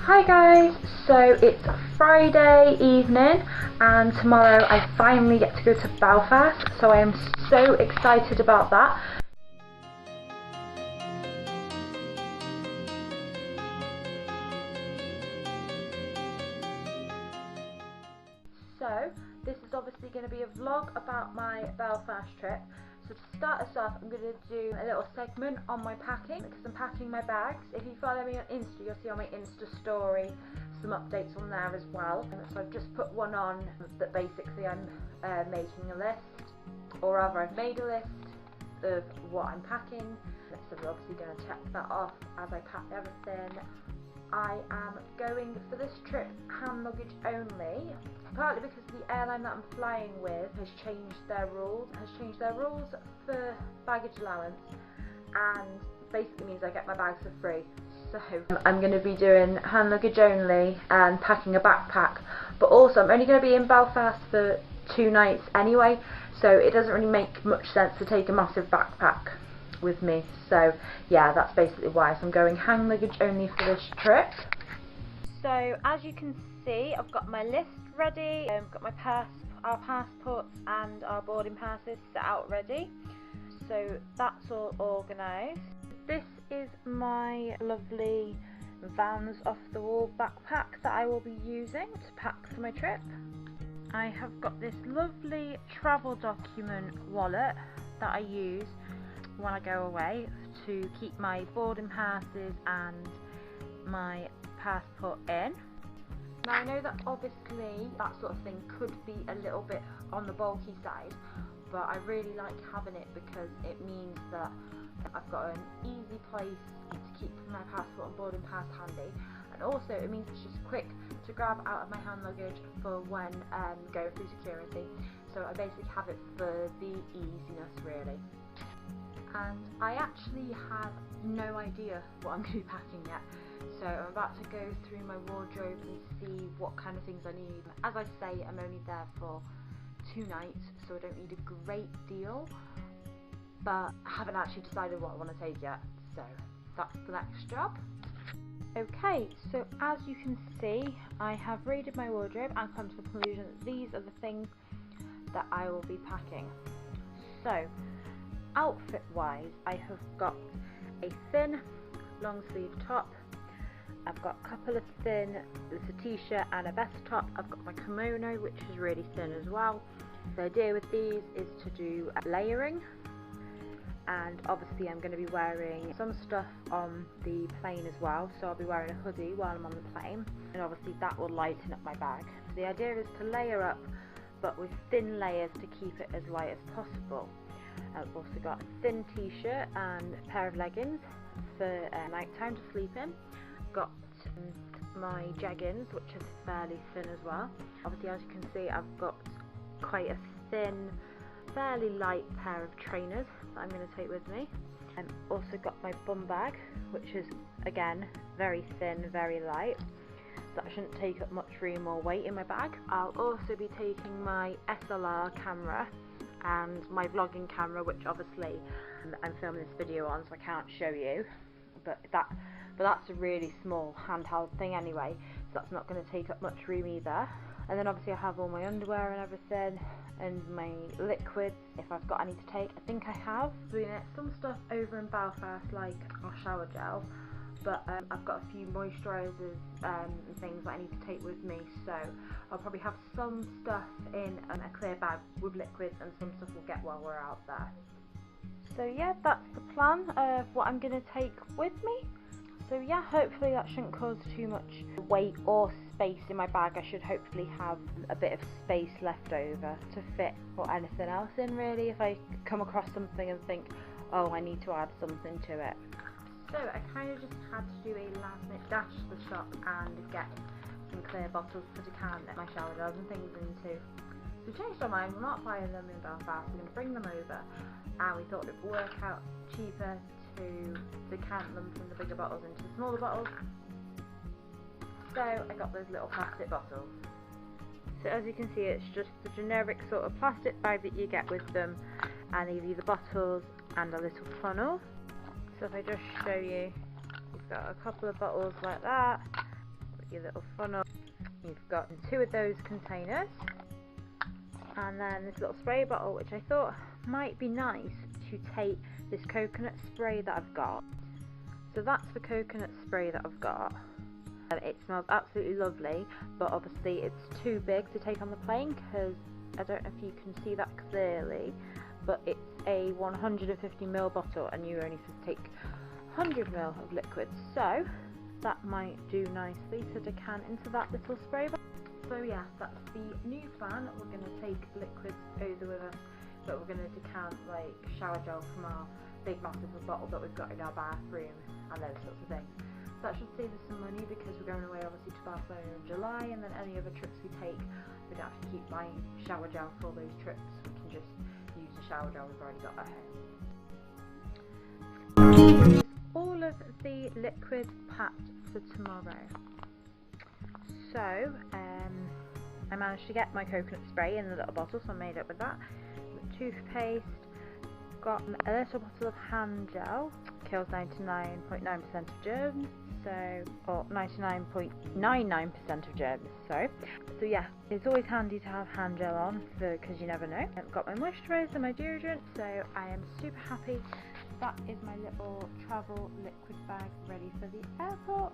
Hi guys, so it's Friday evening and tomorrow I finally get to go to Belfast, so I am so excited about that. So this is obviously going to be a vlog about my Belfast trip. So to start us off, I'm going to do a little segment on my packing because I'm packing my bags. If you follow me on Insta, you'll see on my Insta story some updates on there as well. So I've just put one on that basically I'm making a list, or rather I've made a list of what I'm packing. So we're obviously going to check that off as I pack everything. I am going for this trip hand luggage only, partly because the airline that I'm flying with has changed their rules for baggage allowance, and basically means I get my bags for free. So I'm going to be doing hand luggage only and packing a backpack, but also I'm only going to be in Belfast for 2 nights anyway, so it doesn't really make much sense to take a massive backpack with me. So yeah, that's basically why. So I'm going hand luggage only for this trip. So as you can see, I've got my list ready. I've got our passports and our boarding passes set out ready. So that's all organised. This is my lovely Vans off the wall backpack that I will be using to pack for my trip. I have got this lovely travel document wallet that I use when I go away to keep my boarding passes and my passport in. Now I know that obviously that sort of thing could be a little bit on the bulky side, but I really like having it because it means that I've got an easy place to keep my passport and boarding pass handy, and also it means it's just quick to grab out of my hand luggage for when going through security. So I basically have it for the easiness really. And I actually have no idea what I'm going to be packing yet, so I'm about to go through my wardrobe and see what kind of things I need. As I say, I'm only there for 2 nights, so I don't need a great deal, but I haven't actually decided what I want to take yet, so that's the next job. Okay, so as you can see, I have raided my wardrobe and come to the conclusion that these are the things that I will be packing. So outfit wise, I have got a thin long sleeve top, I've got a couple of thin, there's a t-shirt and a vest top, I've got my kimono which is really thin as well. The idea with these is to do layering, and obviously I'm going to be wearing some stuff on the plane as well, so I'll be wearing a hoodie while I'm on the plane, and obviously that will lighten up my bag. The idea is to layer up but with thin layers to keep it as light as possible. I've also got a thin t-shirt and a pair of leggings for night time to sleep in. Got my jeggings, which are fairly thin as well. Obviously, as you can see, I've got quite a thin, fairly light pair of trainers that I'm going to take with me. I've also got my bum bag, which is again very thin, very light. That shouldn't take up much room or weight in my bag. I'll also be taking my SLR camera and my vlogging camera, which obviously I'm filming this video on, so I can't show you, but that's a really small handheld thing anyway, so that's not going to take up much room either. And then obviously I have all my underwear and everything, and my liquids if I've got any to take. I think I have some stuff over in Belfast, like a shower gel, but I've got a few moisturisers and things that I need to take with me, so I'll probably have some stuff in a clear bag with liquids, and some stuff we'll get while we're out there. So yeah, that's the plan of what I'm going to take with me. So yeah, hopefully that shouldn't cause too much weight or space in my bag. I should hopefully have a bit of space left over to fit or anything else in really, if I come across something and think, oh, I need to add something to it. So I kind of just had to do a last minute dash to the shop and get some clear bottles to decant my shower gels and things into. So we changed our mind, we're not buying them in Belfast, we're going to bring them over, and we thought it would work out cheaper to decant them from the bigger bottles into the smaller bottles. So I got those little plastic bottles. So as you can see, it's just the generic sort of plastic bag that you get with them, and they leave the bottles and a little funnel. So if I just show you, you've got a couple of bottles like that, which your little funnel. You've got 2 of those containers, and then this little spray bottle, which I thought might be nice to take this coconut spray that I've got. So that's the coconut spray that I've got. It smells absolutely lovely, but obviously it's too big to take on the plane because I don't know if you can see that clearly, but it's a 150ml bottle and you're only supposed to take 100ml of liquid, so that might do nicely to decant into that little spray bottle. So yeah, that's the new plan. We're going to take liquids over with us, but we're going to decant like shower gel from our big massive bottle that we've got in our bathroom and those sorts of things. So that should save us some money because we're going away obviously to Barcelona in July, and then any other trips we take we don't have to keep buying shower gel for all those trips. We can just use the shower gel we've already got at home. All of the liquid packed for tomorrow. So I managed to get my coconut spray in the little bottle, so I made up with that. Toothpaste, got a little bottle of hand gel, kills 99.9% of germs, or 99.99% of germs, so yeah, it's always handy to have hand gel on because you never know. I've got my moisturiser, my deodorant, so I am super happy. That is my little travel liquid bag ready for the airport.